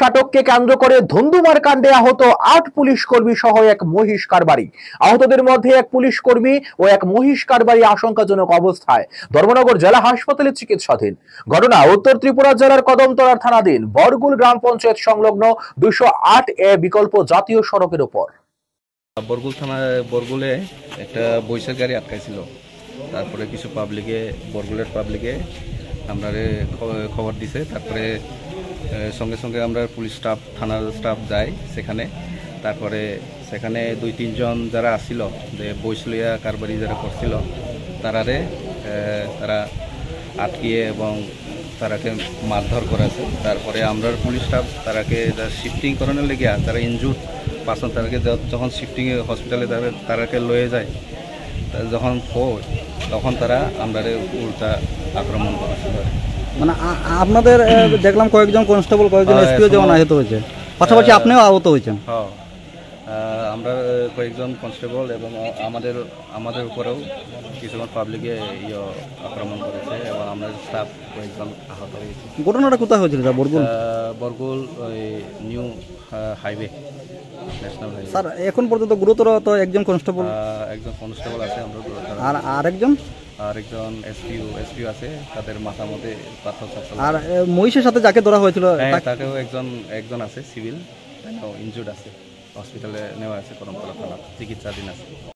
আটককে কেন্দ্র করে ধুন্ধুমার কাণ্ডে আহত ৮ পুলিশ কর্মী সহ এক মহিষ কারবারি। আহতদের মধ্যে এক পুলিশ কর্মী ও এক মহিষ কারবারি আশঙ্কাজনক অবস্থায় ধর্মনগর জেলা হাসপাতালে চিকিৎসাধীন। ঘটনা উত্তর ত্রিপুরা জেলার কদমতলার থানাধীন বরগুল গ্রাম পঞ্চায়েত সংলগ্ন ২০৮ বিকল্প জাতীয় সড়কের উপর। বরগুল থানায় বরগুলে একটা বৈশাখ গাড়ি আটকাইছিল। তারপরে কিছু বরগুলের পাবলিকে আমরা খবর দিছে। তারপরে সঙ্গে সঙ্গে আমরা পুলিশ স্টাফ, থানার স্টাফ যায় সেখানে। তারপরে সেখানে ২-৩ জন যারা আসছিল, যে বৈশলিয়া কারবারি যারা করছিল, তারা আটকিয়ে এবং তারাকে মারধর করেছে। তারপরে আমরা পুলিশ স্টাফ তারাকে শিফটিং করানোর লেগে তারা ইনজুর্ড পার্সন তারাকে যখন শিফটিংয়ে হসপিটালে তারাকে লয়ে যায়, যখন তখন তারা আমরা উল্টা আক্রমণ করেছিল। মানে আপনাদের দেখলাম কয়েকজন কনস্টেবল, কয়েকজন এসপিও যেমন আহত হয়েছে, পাশাপাশি আপনিও আহত হয়েছেন। হ্যাঁ, আমরা কয়েকজন কনস্টেবল এবং আমাদের উপরেও কিছুজন পাবলিকে আক্রমণ করেছে এবং আমাদের স্টাফ কয়েকজন আহত হয়েছে। ঘটনাটা কোথায় হয়েছিল? বরগুল ওই new highway, national highway. Sir, এখন পর্যন্ত গুরুতর তো একজন কনস্টেবল আছে আমরা, আর আরেকজন এসপিও আছে, তাদের মাথার মধ্যে পাথর। আর মহিষের সাথে যাকে ধরা হয়েছিল তাকেও একজন আছে সিভিল, ইনজুর্ড আছে, হসপিটালে নেওয়া আছে, কদমতলা থানা চিকিৎসাধীন আছে।